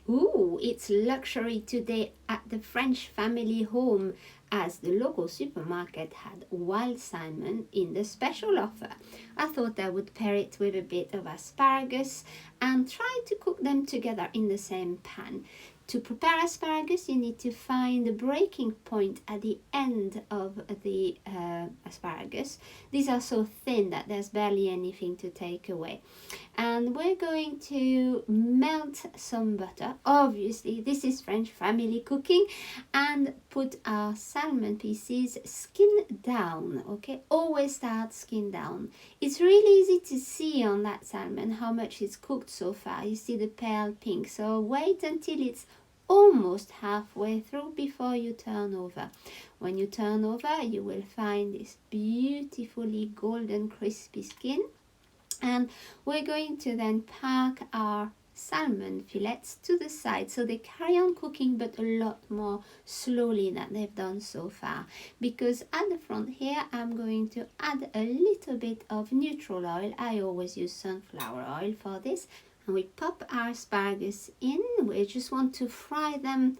Ooh, it's luxury today at the French family home as the local supermarket had wild salmon in the special offer. I thought I would pair it with a bit of asparagus and try to cook them together in the same pan. To prepare asparagus, you need to find the breaking point at the end of the asparagus. These are so thin that there's barely anything to take away. And we're going to melt some butter. Obviously, this is French family cooking, and put our salmon pieces skin down. Okay, always start skin down. It's really easy to see on that salmon how much it's cooked so far. You see the pale pink, so wait until it's almost halfway through before you turn over. When you turn over, you will find this beautifully golden crispy skin, and we're going to then park our salmon fillets to the side so they carry on cooking, but a lot more slowly than they've done so far, because at the front here I'm going to add a little bit of neutral oil. I always use sunflower oil for this, and we pop our asparagus in. We just want to fry them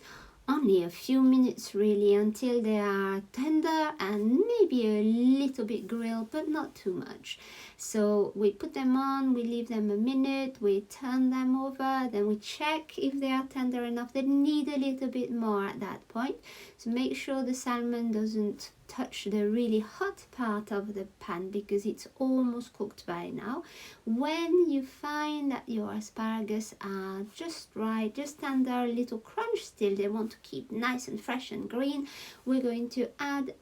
only a few minutes really, until they are tender and maybe a little bit grilled, but not too much. So we put them on, we leave them a minute, we turn them over, then we check if they are tender enough. They need a little bit more at that point, so make sure the salmon doesn't touch the really hot part of the pan, because it's almost cooked by now. When you find that your asparagus are just right, just tender, a little crunch still, they want to keep nice and fresh and green, we're going to add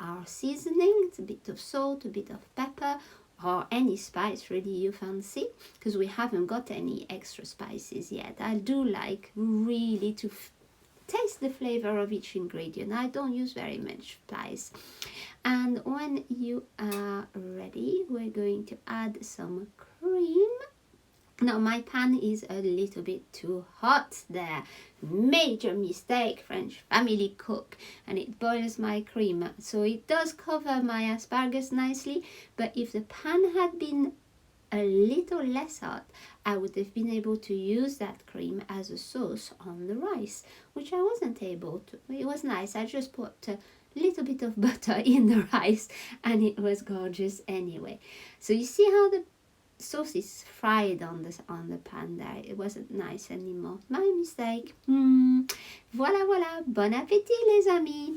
our seasoning. It's a bit of salt, a bit of pepper, or any spice really you fancy, because we haven't got any extra spices yet. I do like really to taste the flavor of each ingredient. I don't use very much spice. And when you are ready, we're going to add some cream. Now my pan is a little bit too hot there. Major mistake, French family cook, and it boils my cream. So it does cover my asparagus nicely, but if the pan had been a little less hot, I would have been able to use that cream as a sauce on the rice, which I wasn't able to. It was nice. I just put a little bit of butter in the rice and it was gorgeous anyway. So you see how the sauce is fried on the pan there. It wasn't nice anymore. My mistake. Voilà, voilà. Bon appétit les amis.